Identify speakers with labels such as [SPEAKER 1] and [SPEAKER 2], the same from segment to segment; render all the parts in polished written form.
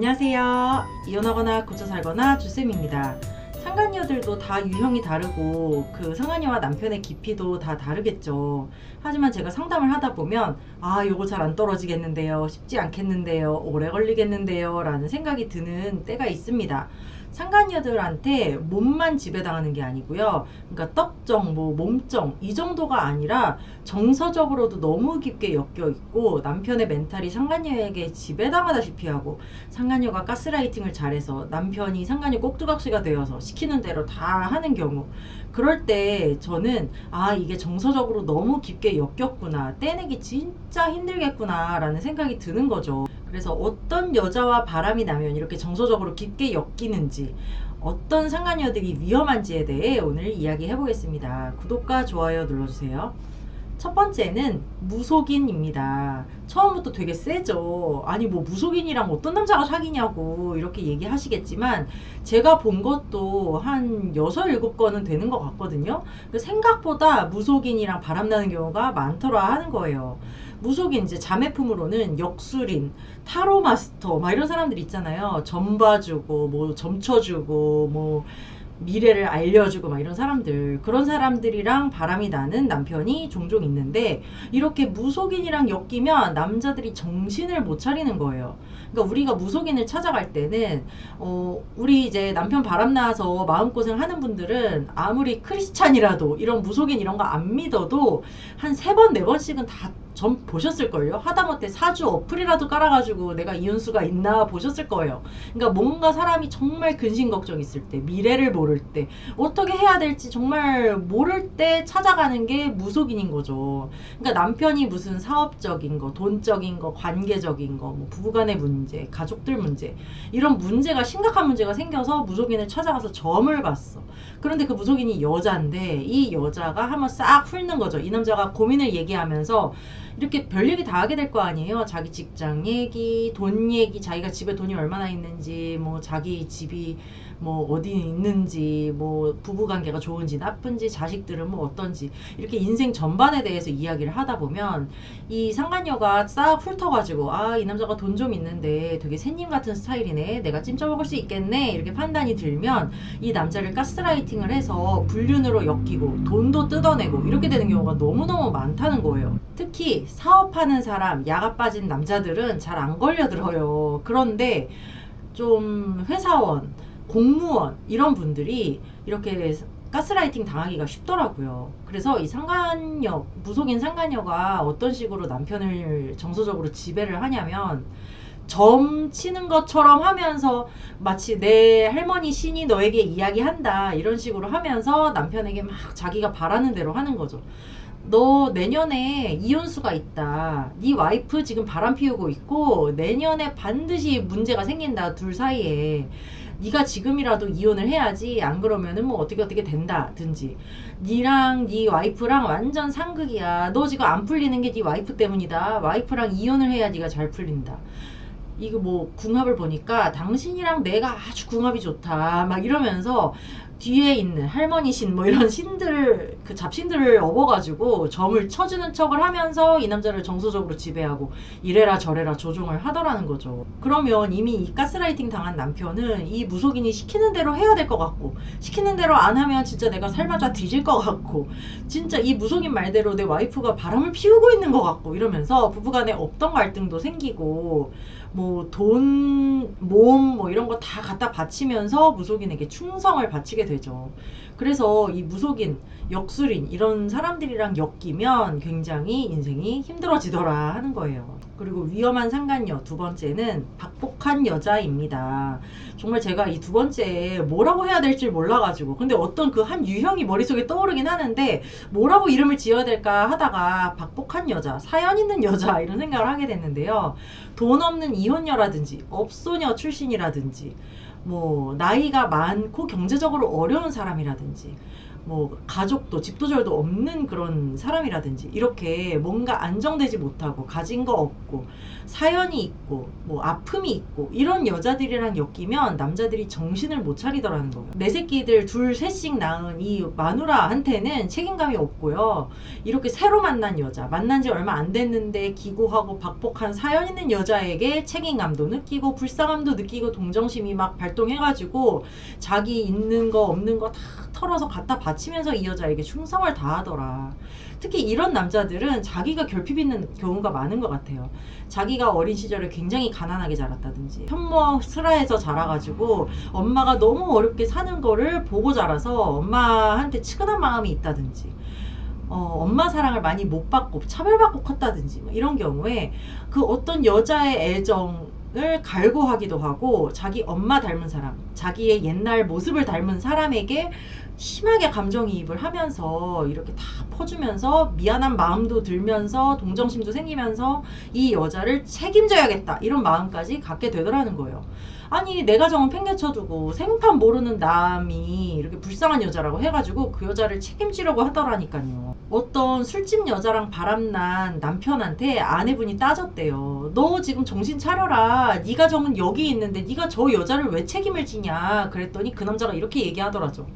[SPEAKER 1] 안녕하세요. 이혼하거나 고쳐 살거나 주쌤입니다. 상간녀들도 다 유형이 다르고 그 상간녀와 남편의 깊이도 다 다르겠죠. 하지만 제가 상담을 하다 보면 요거 잘 안 떨어지겠는데요, 쉽지 않겠는데요, 오래 걸리겠는데요 라는 생각이 드는 때가 있습니다. 상간녀들한테 몸만 지배당하는 게 아니고요, 그러니까 떡정, 몸정 이 정도가 아니라 정서적으로도 너무 깊게 엮여 있고, 남편의 멘탈이 상간녀에게 지배당하다시피 하고, 상간녀가 가스라이팅을 잘해서 남편이 상간녀 꼭두각시가 되어서 시키는 대로 다 하는 경우, 그럴 때 저는 이게 정서적으로 너무 깊게 엮였구나, 떼내기 진짜 힘들겠구나 라는 생각이 드는 거죠. 그래서 어떤 여자와 바람이 나면 이렇게 정서적으로 깊게 엮이는지, 어떤 상간녀들이 위험한지에 대해 오늘 이야기해 보겠습니다. 구독과 좋아요 눌러주세요. 첫 번째는 무속인입니다. 처음부터 되게 세죠. 아니 뭐 무속인이랑 어떤 남자가 사귀냐고 이렇게 얘기하시겠지만, 제가 본 것도 한 6, 7건은 되는 것 같거든요. 생각보다 무속인이랑 바람나는 경우가 많더라 하는 거예요. 무속인, 이제 자매품으로는 역술인, 타로 마스터 막 이런 사람들 있잖아요. 점 봐주고 뭐 점쳐주고 뭐 미래를 알려주고 막 이런 사람들, 그런 사람들이랑 바람이 나는 남편이 종종 있는데, 이렇게 무속인이랑 엮이면 남자들이 정신을 못 차리는 거예요. 그러니까 우리가 무속인을 찾아갈 때는 우리 이제 남편 바람 나서 마음고생 하는 분들은 아무리 크리스찬이라도 이런 무속인 이런 거 안 믿어도 한 3번 4번씩은 다 전 보셨을걸요. 하다못해 사주 어플이라도 깔아가지고 내가 이혼수가 있나 보셨을 거예요. 그러니까 뭔가 사람이 정말 근심 걱정 있을 때, 미래를 모를 때, 어떻게 해야 될지 정말 모를 때 찾아가는 게 무속인인 거죠. 그러니까 남편이 무슨 사업적인 거, 돈적인 거, 관계적인 거, 뭐 부부간의 문제, 가족들 문제, 이런 문제가, 심각한 문제가 생겨서 무속인을 찾아가서 점을 봤어. 그런데 그 무속인이 여자인데, 이 여자가 한번 싹 훑는 거죠. 이 남자가 고민을 얘기하면서 이렇게 별 얘기 다 하게 될 거 아니에요. 자기 직장 얘기, 돈 얘기, 자기가 집에 돈이 얼마나 있는지, 뭐 자기 집이 뭐 어디 있는지, 뭐 부부관계가 좋은지 나쁜지, 자식들은 뭐 어떤지, 이렇게 인생 전반에 대해서 이야기를 하다 보면 이 상간녀가 싹 훑어가지고 이 남자가 돈 좀 있는데 되게 새님 같은 스타일이네, 내가 찜쪄먹을 수 있겠네, 이렇게 판단이 들면 이 남자를 가스라이팅을 해서 불륜으로 엮이고 돈도 뜯어내고 이렇게 되는 경우가 너무너무 많다는 거예요. 특히 사업하는 사람, 야가 빠진 남자들은 잘 안 걸려들어요. 그런데 좀 회사원, 공무원 이런 분들이 이렇게 가스라이팅 당하기가 쉽더라고요. 그래서 이 상간녀, 무속인 상간녀가 어떤 식으로 남편을 정서적으로 지배를 하냐면, 점 치는 것처럼 하면서 마치 내 할머니 신이 너에게 이야기한다 이런 식으로 하면서 남편에게 막 자기가 바라는 대로 하는 거죠. 너 내년에 이혼수가 있다, 네 와이프 지금 바람 피우고 있고 내년에 반드시 문제가 생긴다, 둘 사이에. 네가 지금이라도 이혼을 해야지, 안 그러면은 뭐 어떻게 된다든지, 니랑 네 와이프랑 완전 상극이야, 너 지금 안 풀리는 게 네 와이프 때문이다, 와이프랑 이혼을 해야 네가 잘 풀린다. 이거 뭐 궁합을 보니까 당신이랑 내가 아주 궁합이 좋다 막 이러면서 뒤에 있는 할머니 신 뭐 이런 신들, 그 잡신들을 업어가지고 점을 쳐주는 척을 하면서 이 남자를 정서적으로 지배하고 이래라 저래라 조종을 하더라는 거죠. 그러면 이미 이 가스라이팅 당한 남편은 이 무속인이 시키는 대로 해야 될 것 같고, 시키는 대로 안 하면 진짜 내가 삶아자 뒤질 것 같고, 진짜 이 무속인 말대로 내 와이프가 바람을 피우고 있는 것 같고, 이러면서 부부간에 없던 갈등도 생기고, 뭐 돈, 몸 뭐 이런 거 다 갖다 바치면서 무속인에게 충성을 바치게 되죠. 그래서 이 무속인, 역술인 이런 사람들이랑 엮이면 굉장히 인생이 힘들어지더라 하는 거예요. 그리고 위험한 상간녀 두 번째는 박복한 여자입니다. 정말 제가 이 두 번째에 뭐라고 해야 될지 몰라가지고, 근데 어떤 그 한 유형이 머릿속에 떠오르긴 하는데 뭐라고 이름을 지어야 될까 하다가 박복한 여자, 사연 있는 여자 이런 생각을 하게 됐는데요. 돈 없는 이혼녀라든지 업소녀 출신이라든지, 뭐 나이가 많고 경제적으로 어려운 사람이라든지, 뭐 가족도 집도절도 없는 그런 사람이라든지 이렇게 뭔가 안정되지 못하고 가진 거 없고 사연이 있고 뭐 아픔이 있고 이런 여자들이랑 엮이면 남자들이 정신을 못 차리더라는 거예요. 내 새끼들 둘 셋씩 낳은 이 마누라한테는 책임감이 없고요. 이렇게 새로 만난 여자, 만난 지 얼마 안 됐는데 기고하고 박복한 사연 있는 여자에게 책임감도 느끼고 불쌍함도 느끼고 동정심이 막 발동해가지고 자기 있는 거 없는 거 다 털어서 갖다 바치면서 이 여자에게 충성을 다하더라. 특히 이런 남자들은 자기가 결핍 있는 경우가 많은 것 같아요. 자기가 어린 시절에 굉장히 가난하게 자랐다든지 현모스라에서 자라가지고 엄마가 너무 어렵게 사는 거를 보고 자라서 엄마한테 측은한 마음이 있다든지 엄마 사랑을 많이 못 받고 차별받고 컸다든지 이런 경우에 그 어떤 여자의 애정을 갈구하기도 하고 자기 엄마 닮은 사람, 자기의 옛날 모습을 닮은 사람에게 심하게 감정이입을 하면서 이렇게 다 퍼주면서 미안한 마음도 들면서 동정심도 생기면서 이 여자를 책임져야겠다 이런 마음까지 갖게 되더라는 거예요. 아니 내 가정은 팽개쳐두고 생판 모르는 남이 이렇게 불쌍한 여자라고 해가지고 그 여자를 책임지려고 하더라니까요. 어떤 술집 여자랑 바람난 남편한테 아내분이 따졌대요. 너 지금 정신 차려라. 네 가정은 여기 있는데 네가 저 여자를 왜 책임을 지냐. 그랬더니 그 남자가 이렇게 얘기하더라죠.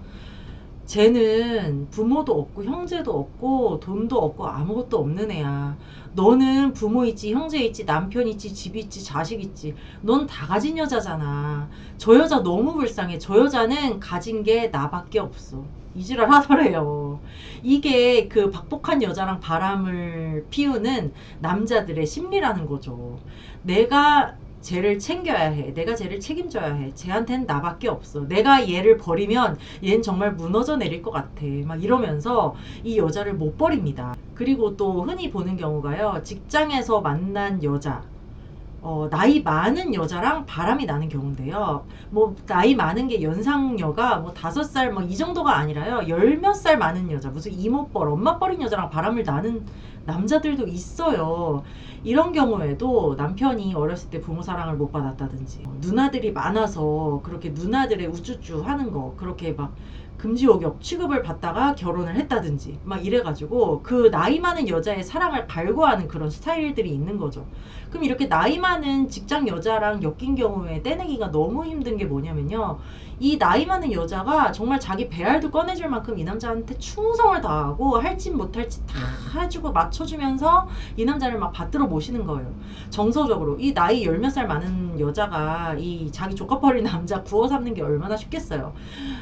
[SPEAKER 1] 쟤는 부모도 없고 형제도 없고 돈도 없고 아무것도 없는 애야. 너는 부모 있지, 형제 있지, 남편 있지, 집 있지, 자식 있지. 넌 다 가진 여자잖아. 저 여자 너무 불쌍해. 저 여자는 가진 게 나밖에 없어. 이지랄 하더래요. 이게 그 박복한 여자랑 바람을 피우는 남자들의 심리라는 거죠. 내가 쟤를 챙겨야 해. 내가 쟤를 책임져야 해. 쟤한테는 나밖에 없어. 내가 얘를 버리면 얘는 정말 무너져 내릴 것 같아. 막 이러면서 이 여자를 못 버립니다. 그리고 또 흔히 보는 경우가요. 직장에서 만난 여자. 나이 많은 여자랑 바람이 나는 경우인데요. 뭐 나이 많은 게 연상녀가 뭐 5살 뭐 이 정도가 아니라요. 열 몇 살 많은 여자, 무슨 이모뻘, 엄마뻘인 여자랑 바람을 나는 남자들도 있어요. 이런 경우에도 남편이 어렸을 때 부모 사랑을 못 받았다든지 누나들이 많아서 그렇게 누나들의 우쭈쭈 하는 거 그렇게 막 금지옥역 취급을 받다가 결혼을 했다든지 막 이래가지고 그 나이 많은 여자의 사랑을 갈구하는 그런 스타일들이 있는 거죠. 그럼 이렇게 나이 많은 직장 여자랑 엮인 경우에 떼내기가 너무 힘든 게 뭐냐면요. 이 나이 많은 여자가 정말 자기 배알도 꺼내줄 만큼 이 남자한테 충성을 다하고 할 짓 못할 짓 다 해주고 맞춰주면서 이 남자를 막 받들어 모시는 거예요. 정서적으로 이 나이 열 몇 살 많은 여자가 이 자기 조카뻘인 남자 구워 삼는 게 얼마나 쉽겠어요.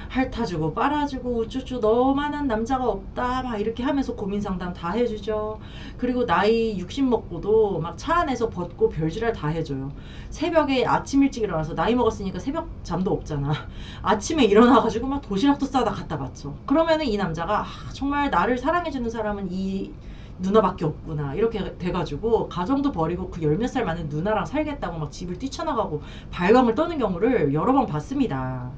[SPEAKER 1] 핥아주고 빨아주고 우쭈쭈 너만한 남자가 없다 막 이렇게 하면서 고민 상담 다 해주죠. 그리고 나이 60 먹고도 막 차 안에서 벗고 별지랄 다 해줘요. 새벽에 아침 일찍 일어나서 나이 먹었으니까 새벽 잠도 없잖아. 아침에 일어나가지고 막 도시락도 싸다 갖다 바쳐. 그러면은 이 남자가 정말 나를 사랑해주는 사람은 이 누나밖에 없구나 이렇게 돼가지고 가정도 버리고 그 열 몇 살 많은 누나랑 살겠다고 막 집을 뛰쳐나가고 발광을 떠는 경우를 여러 번 봤습니다.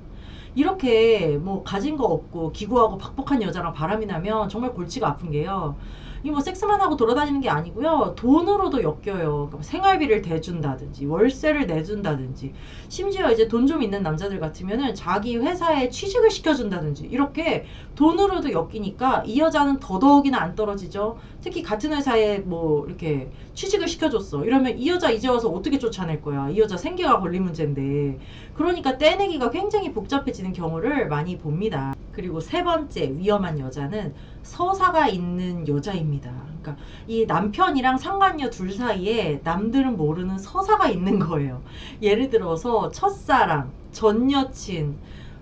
[SPEAKER 1] 이렇게 뭐 가진 거 없고 기구하고 박복한 여자랑 바람이 나면 정말 골치가 아픈 게요. 이 뭐 섹스만 하고 돌아다니는 게 아니고요. 돈으로도 엮여요. 그러니까 생활비를 대준다든지 월세를 내준다든지 심지어 이제 돈 좀 있는 남자들 같으면은 자기 회사에 취직을 시켜준다든지 이렇게 돈으로도 엮이니까 이 여자는 더더욱이나 안 떨어지죠. 특히 같은 회사에 뭐 이렇게 취직을 시켜줬어. 이러면 이 여자 이제 와서 어떻게 쫓아낼 거야. 이 여자 생계가 걸린 문제인데. 그러니까 떼내기가 굉장히 복잡해지는 경우를 많이 봅니다. 그리고 세 번째 위험한 여자는 서사가 있는 여자입니다. 그러니까 이 남편이랑 상간녀 둘 사이에 남들은 모르는 서사가 있는 거예요. 예를 들어서 첫사랑, 전 여친,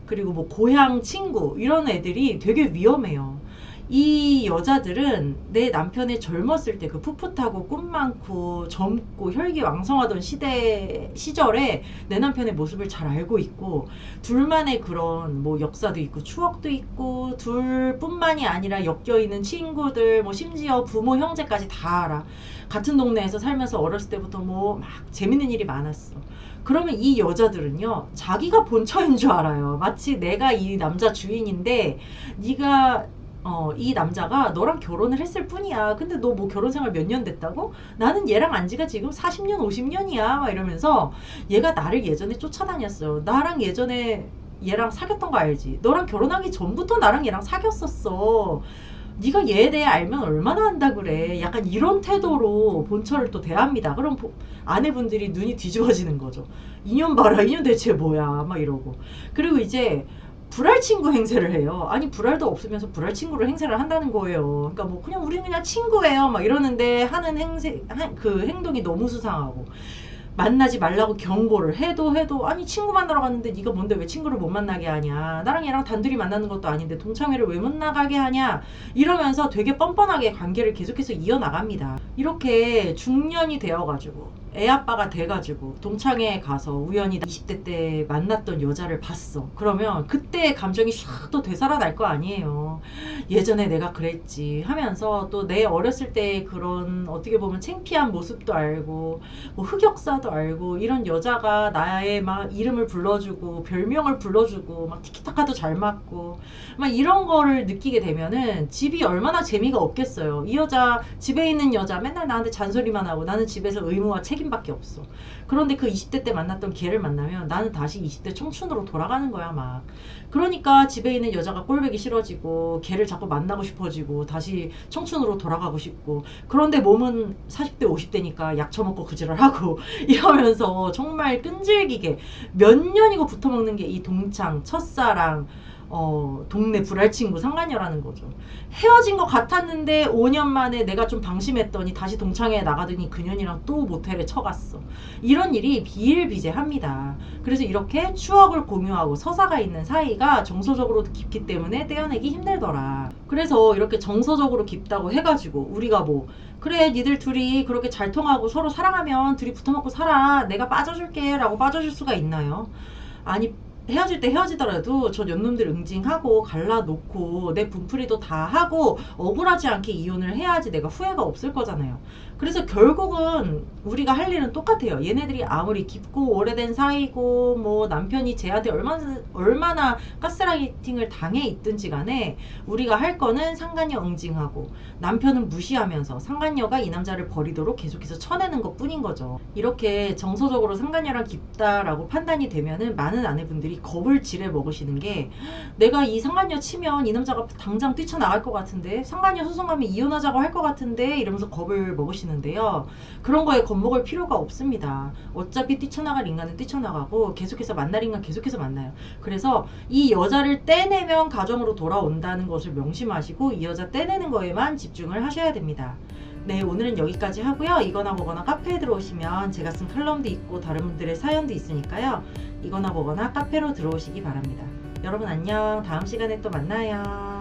[SPEAKER 1] 그리고 뭐 고향 친구 이런 애들이 되게 위험해요. 이 여자들은 내 남편의 젊었을 때 그 풋풋하고 꿈 많고 젊고 혈기왕성하던 시절에 내 남편의 모습을 잘 알고 있고 둘만의 그런 뭐 역사도 있고 추억도 있고 둘뿐만이 아니라 엮여있는 친구들 뭐 심지어 부모 형제까지 다 알아. 같은 동네에서 살면서 어렸을 때부터 뭐 막 재밌는 일이 많았어. 그러면 이 여자들은요 자기가 본처인 줄 알아요. 마치 내가 이 남자 주인인데 네가 이 남자가 너랑 결혼을 했을 뿐이야. 근데 너 뭐 결혼 생활 몇 년 됐다고? 나는 얘랑 안 지가 지금 40년, 50년이야. 막 이러면서 얘가 나를 예전에 쫓아다녔어. 나랑 예전에 얘랑 사귀었던 거 알지? 너랑 결혼하기 전부터 나랑 얘랑 사귀었었어. 네가 얘에 대해 알면 얼마나 한다 그래. 약간 이런 태도로 본처를 또 대합니다. 그럼 아내분들이 눈이 뒤집어지는 거죠. 인연 봐라. 인연 대체 뭐야. 막 이러고. 그리고 이제 불알 친구 행세를 해요. 아니 불알도 없으면서 불알 친구를 행세를 한다는 거예요. 그러니까 뭐 그냥 우리 그냥 친구예요. 막 이러는데 하는 그 행동이 너무 수상하고, 만나지 말라고 경고를 해도 아니 친구 만나러 갔는데 네가 뭔데 왜 친구를 못 만나게 하냐, 나랑 얘랑 단둘이 만나는 것도 아닌데 동창회를 왜 못 나가게 하냐, 이러면서 되게 뻔뻔하게 관계를 계속해서 이어나갑니다. 이렇게 중년이 되어가지고 애 아빠가 돼가지고 동창회에 가서 우연히 20대 때 만났던 여자를 봤어. 그러면 그때 감정이 샥 또 되살아날 거 아니에요. 예전에 내가 그랬지 하면서 또 내 어렸을 때 그런 어떻게 보면 창피한 모습도 알고 뭐 흑역사도 알고, 이런 여자가 나의 막 이름을 불러주고 별명을 불러주고 막 티키타카도 잘 맞고 막 이런 거를 느끼게 되면은 집이 얼마나 재미가 없겠어요. 이 여자, 집에 있는 여자 맨날 나한테 잔소리만 하고 나는 집에서 의무와 책임밖에 없어. 그런데 그 20대 때 만났던 걔를 만나면 나는 다시 20대 청춘으로 돌아가는 거야 막. 그러니까 집에 있는 여자가 꼴보기 싫어지고 걔를 자꾸 만나고 싶어지고 다시 청춘으로 돌아가고 싶고, 그런데 몸은 40대 50대니까 약 처먹고 그지랄하고 이러면서 정말 끈질기게 몇 년이고 붙어먹는 게 이 동창, 첫사랑, 동네 불알친구, 상간녀라는 거죠. 헤어진 것 같았는데 5년 만에 내가 좀 방심했더니 다시 동창회에 나가더니 그년이랑 또 모텔에 쳐갔어. 이런 일이 비일비재합니다. 그래서 이렇게 추억을 공유하고 서사가 있는 사이가 정서적으로 깊기 때문에 떼어내기 힘들더라. 그래서 이렇게 정서적으로 깊다고 해가지고 우리가 뭐 그래 니들 둘이 그렇게 잘 통하고 서로 사랑하면 둘이 붙어먹고 살아, 내가 빠져줄게 라고 빠져줄 수가 있나요? 아니, 헤어질 때 헤어지더라도 저 년놈들 응징하고 갈라놓고 내 분풀이도 다 하고 억울하지 않게 이혼을 해야지 내가 후회가 없을 거잖아요. 그래서 결국은 우리가 할 일은 똑같아요. 얘네들이 아무리 깊고 오래된 사이고 뭐 남편이 쟤한테 얼마나 가스라이팅을 당해 있든지 간에 우리가 할 거는 상간녀 응징하고 남편은 무시하면서 상간녀가 이 남자를 버리도록 계속해서 쳐내는 것 뿐인 거죠. 이렇게 정서적으로 상간녀랑 깊다라고 판단이 되면은 많은 아내분들이 겁을 지레 먹으시는 게, 내가 이 상간녀 치면 이 남자가 당장 뛰쳐나갈 것 같은데, 상간녀 소송하면 이혼하자고 할 것 같은데 이러면서 겁을 먹으시는데요. 그런 거에 겁먹을 필요가 없습니다. 어차피 뛰쳐나갈 인간은 뛰쳐나가고 계속해서 만날 인간 계속해서 만나요. 그래서 이 여자를 떼내면 가정으로 돌아온다는 것을 명심하시고 이 여자 떼내는 거에만 집중을 하셔야 됩니다. 네, 오늘은 여기까지 하고요. 이거나 뭐거나 카페에 들어오시면 제가 쓴 칼럼도 있고 다른 분들의 사연도 있으니까요. 이거나 뭐거나 카페로 들어오시기 바랍니다. 여러분 안녕. 다음 시간에 또 만나요.